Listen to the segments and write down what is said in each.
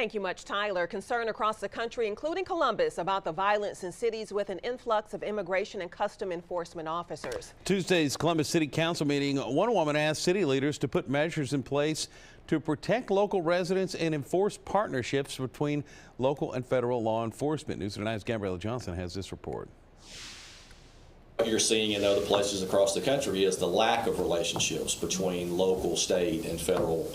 Thank you much, Tyler. Concern across the country, including Columbus, about the violence in cities with an influx of immigration and custom enforcement officers. Tuesday's Columbus City Council meeting, one woman asked city leaders to put measures in place to protect local residents and enforce partnerships between local and federal law enforcement. News Tonight's Gabriella Johnson has this report. What you're seeing in other places across the country is the lack of relationships between local, state, and federal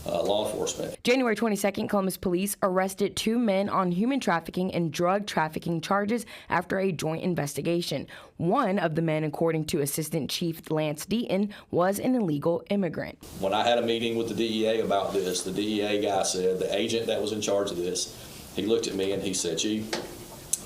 law enforcement. January 22nd, Columbus police arrested 2 men on human trafficking and drug trafficking charges after a joint investigation. One of the men, according to Assistant Chief Lance Deaton, was an illegal immigrant. When I had a meeting with the DEA about this, the DEA guy said, the agent that was in charge of this, he looked at me and he said, "Chief,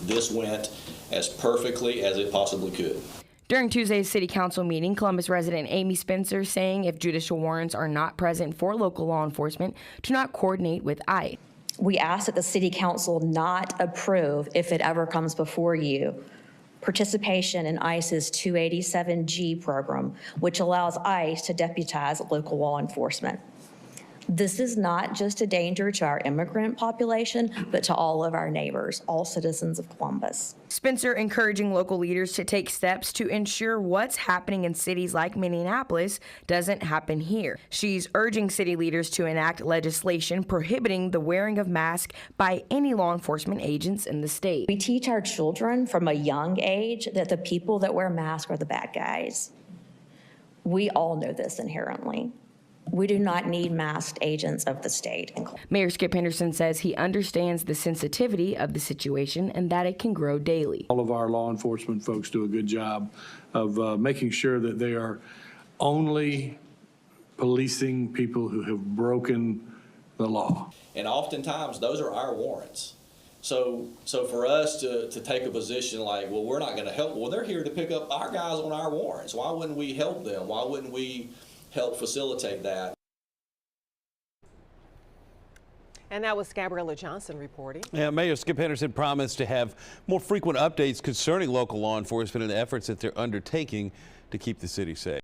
this went as perfectly as it possibly could." During Tuesday's City Council meeting, Columbus resident Amy Spencer saying if judicial warrants are not present for local law enforcement, to not coordinate with ICE. We ask that the City Council not approve, if it ever comes before you, participation in ICE's 287G program, which allows ICE to deputize local law enforcement. This is not just a danger to our immigrant population, but to all of our neighbors, all citizens of Columbus. Spencer encouraging local leaders to take steps to ensure what's happening in cities like Minneapolis doesn't happen here. She's urging city leaders to enact legislation prohibiting the wearing of masks by any law enforcement agents in the state. We teach our children from a young age that the people that wear masks are the bad guys. We all know this inherently. We do not need masked agents of the state. Mayor Skip Henderson says he understands the sensitivity of the situation and that it can grow daily. All of our law enforcement folks do a good job of making sure that they are only policing people who have broken the law. And oftentimes those are our warrants. So for us to take a position like, well, we're not going to help. Well, they're here to pick up our guys on our warrants. Why wouldn't we help them? Why wouldn't we help facilitate that? And that was Gabriella Johnson reporting. Yeah, Mayor Skip Henderson promised to have more frequent updates concerning local law enforcement and the efforts that they're undertaking to keep the city safe.